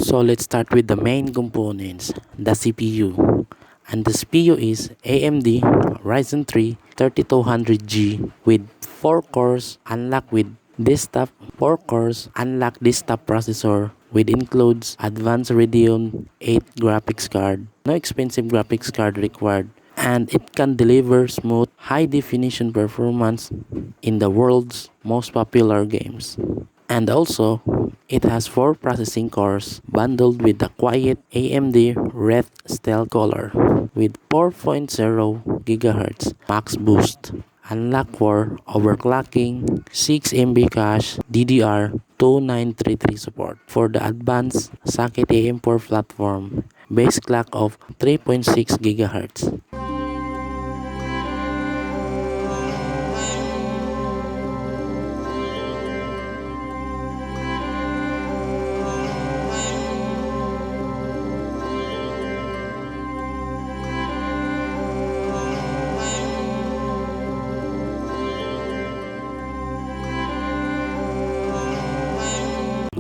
So let's start with the main components, the CPU. And the CPU is AMD Ryzen 3 3200G with 4 cores unlocked with desktop 4 cores unlocked desktop processor with includes advanced Radeon 8 graphics card. No expensive graphics card required, and it can deliver smooth high definition performance in the world's most popular games. And also, it has 4 processing cores bundled with the quiet AMD Red Stealth Color with 4.0 GHz max boost, unlock for overclocking, 6 MB cache, DDR2933 support for the advanced Seagate AM4 platform, base clock of 3.6 GHz.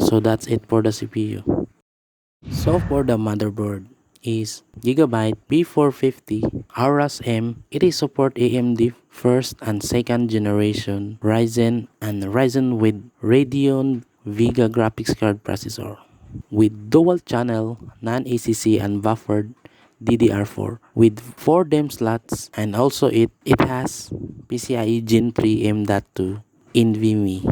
So that's it for the CPU. So for the motherboard is GIGABYTE B450 AORUS M. It is support AMD first and second generation Ryzen and Ryzen with Radeon EVGA graphics card processor with dual channel non-ACC and buffered DDR4 with 4 DIMM slots, and also it has PCIe Gen 3 M.2 NVMe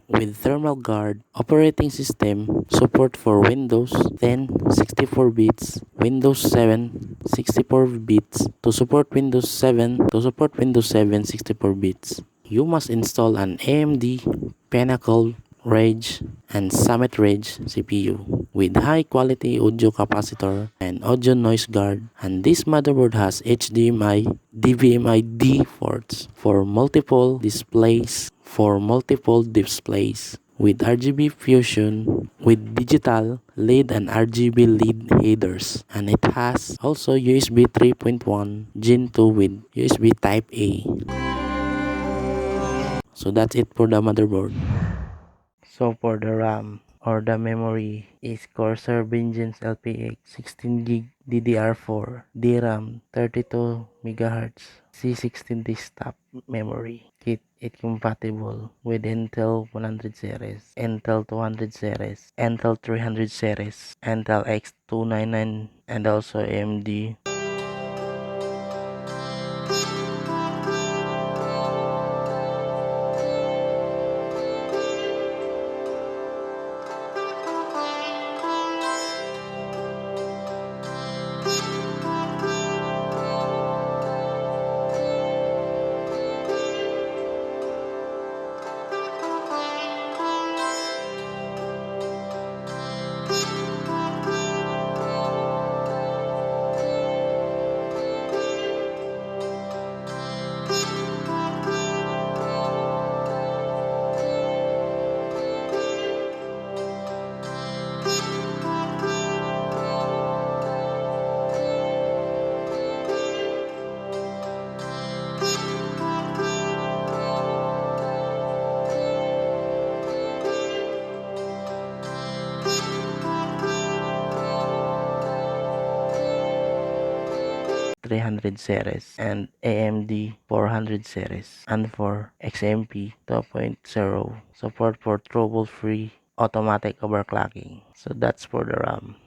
with thermal guard operating system support for Windows 10 64 bits, Windows 7 64 bits, to support Windows 7 64 bits. You must install an AMD Pinnacle Rage and Summit Rage CPU with high quality audio capacitor and audio noise guard, and this motherboard has HDMI D ports for multiple displays with RGB fusion with digital LED and RGB LED headers, and it has also USB 3.1 Gen 2 with USB Type A. So that's it for the motherboard. So for the RAM or the memory is Corsair Vengeance LPX 16GB DDR4 DRAM 32 MHz C16 desktop memory. It compatible with Intel 100 series, Intel 200 series, Intel 300 series, Intel X299, and also AMD. .300 series and AMD 400 series, and for XMP 2.0 support for trouble-free automatic overclocking. So that's for the RAM.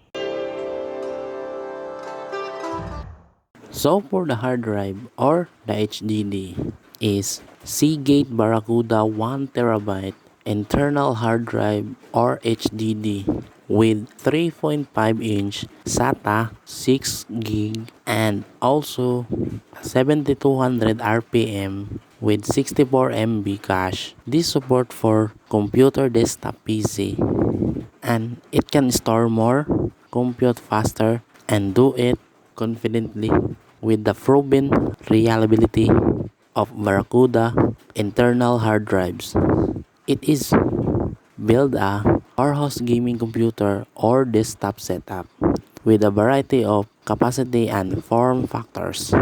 So for the hard drive or the HDD is Seagate BarraCuda 1TB internal hard drive or HDD with 3.5-inch SATA 6GB and also 7200 RPM with 64 MB cache. This support for computer desktop PC, and it can store more, compute faster, and do it confidently with the proven reliability of BarraCuda internal hard drives. It is build a powerhouse gaming computer or desktop setup with a variety of capacity and form factors.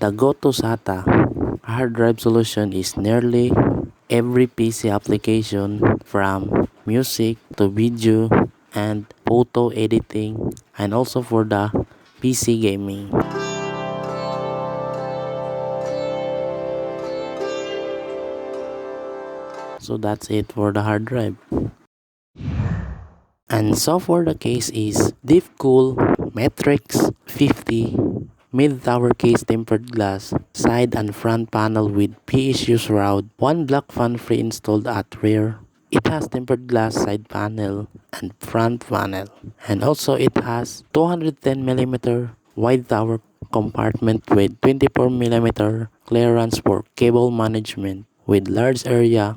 The go-to SATA hard drive solution is nearly every PC application from music to video and photo editing, and also for the PC gaming. So that's it for the hard drive. And so for the case is DEEPCOOL MATREXX 50 mid-tower case tempered glass, side and front panel with PSU shroud, one black fan pre-installed at rear. It has tempered glass side panel and front panel. And also it has 210mm wide tower compartment with 24mm clearance for cable management with large area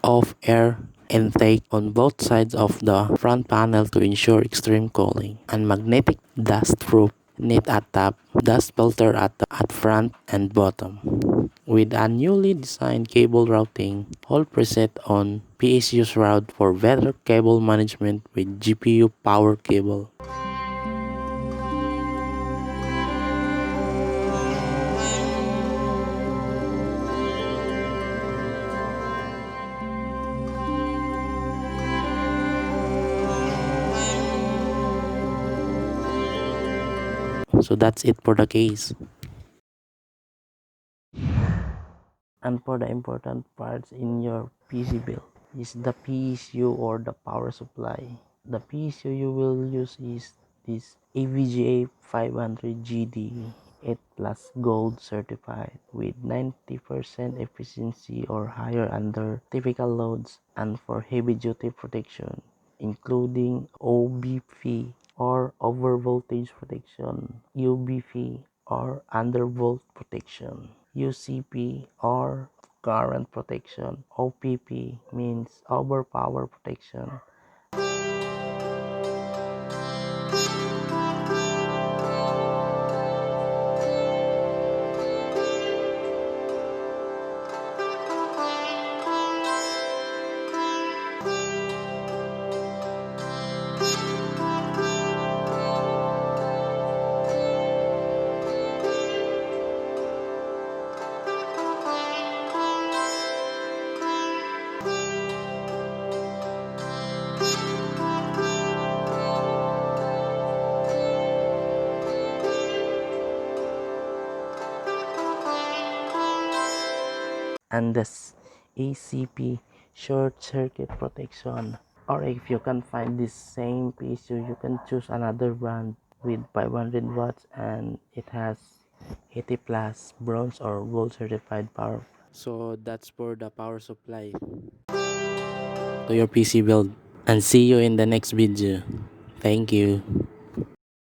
of air intake on both sides of the front panel to ensure extreme cooling, and magnetic dust-proof net at top, dust filter at front and bottom. With a newly designed cable routing, all preset on PSU route for better cable management with GPU power cable. So that's it for the case. And for the important parts in your PC build is the PSU or the power supply. The PSU you will use is this EVGA 500 GD 8 plus gold certified with 90% efficiency or higher under typical loads, and for heavy duty protection including OBP or over voltage protection, UBP or undervolt protection, UCP or current protection, OPP means overpower protection. And the ACP short circuit protection. Or if you can find this same PSU, you can choose another brand with 500 watts and it has 80 plus bronze or gold certified power. So that's for the power supply to your PC build, and see you in the next video. Thank you.